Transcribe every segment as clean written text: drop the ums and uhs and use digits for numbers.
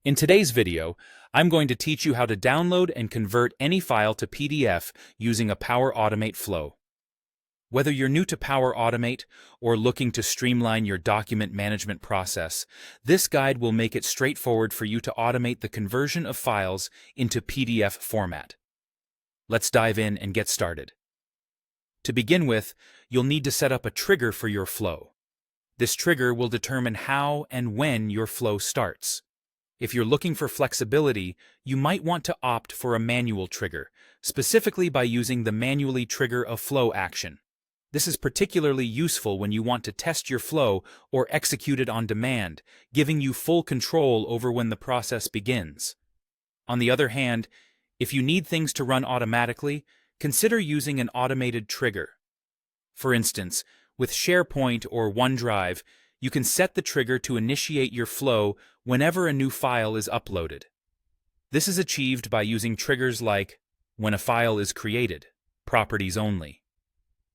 In today's video, I'm going to teach you how to download and convert any file to PDF using a Power Automate flow. Whether you're new to Power Automate or looking to streamline your document management process, this guide will make it straightforward for you to automate the conversion of files into PDF format. Let's dive in and get started. To begin with, you'll need to set up a trigger for your flow. This trigger will determine how and when your flow starts. If you're looking for flexibility, you might want to opt for a manual trigger, specifically by using the manually trigger a flow action. This is particularly useful when you want to test your flow or execute it on demand, giving you full control over when the process begins. On the other hand, if you need things to run automatically, consider using an automated trigger. For instance, with SharePoint or OneDrive, you can set the trigger to initiate your flow whenever a new file is uploaded. This is achieved by using triggers like when a file is created, properties only.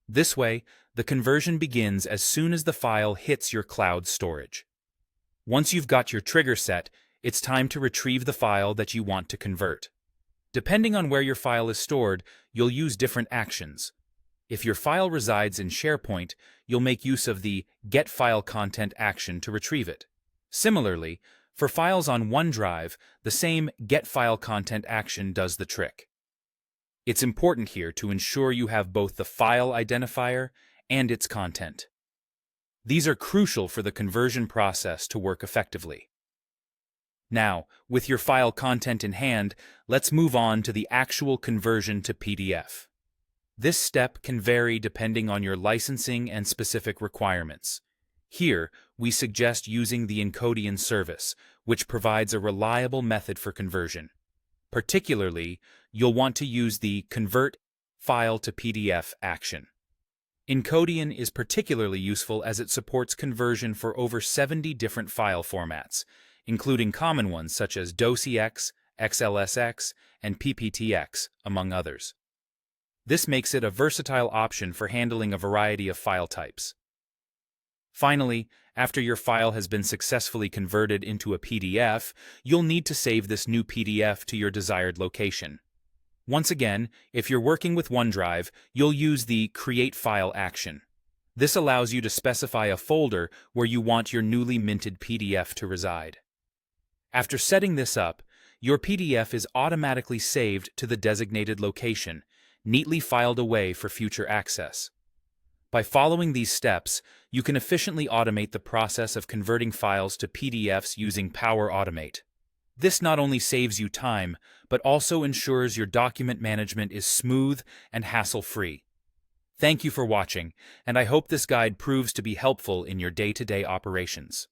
This way, the conversion begins as soon as the file hits your cloud storage. Once you've got your trigger set, it's time to retrieve the file that you want to convert. Depending on where your file is stored, you'll use different actions. If your file resides in SharePoint, you'll make use of the Get File Content action to retrieve it. Similarly, for files on OneDrive, the same Get File Content action does the trick. It's important here to ensure you have both the file identifier and its content. These are crucial for the conversion process to work effectively. Now, with your file content in hand, let's move on to the actual conversion to PDF. This step can vary depending on your licensing and specific requirements. Here, we suggest using the Encodian service, which provides a reliable method for conversion. Particularly, you'll want to use the Convert File to PDF action. Encodian is particularly useful as it supports conversion for over 70 different file formats, including common ones such as docx, XLSX, and PPTX, among others. This makes it a versatile option for handling a variety of file types. Finally, after your file has been successfully converted into a PDF, you'll need to save this new PDF to your desired location. Once again, if you're working with OneDrive, you'll use the Create File action. This allows you to specify a folder where you want your newly minted PDF to reside. After setting this up, your PDF is automatically saved to the designated location, neatly filed away for future access. By following these steps, you can efficiently automate the process of converting files to PDFs using Power Automate. This not only saves you time, but also ensures your document management is smooth and hassle-free. Thank you for watching, and I hope this guide proves to be helpful in your day-to-day operations.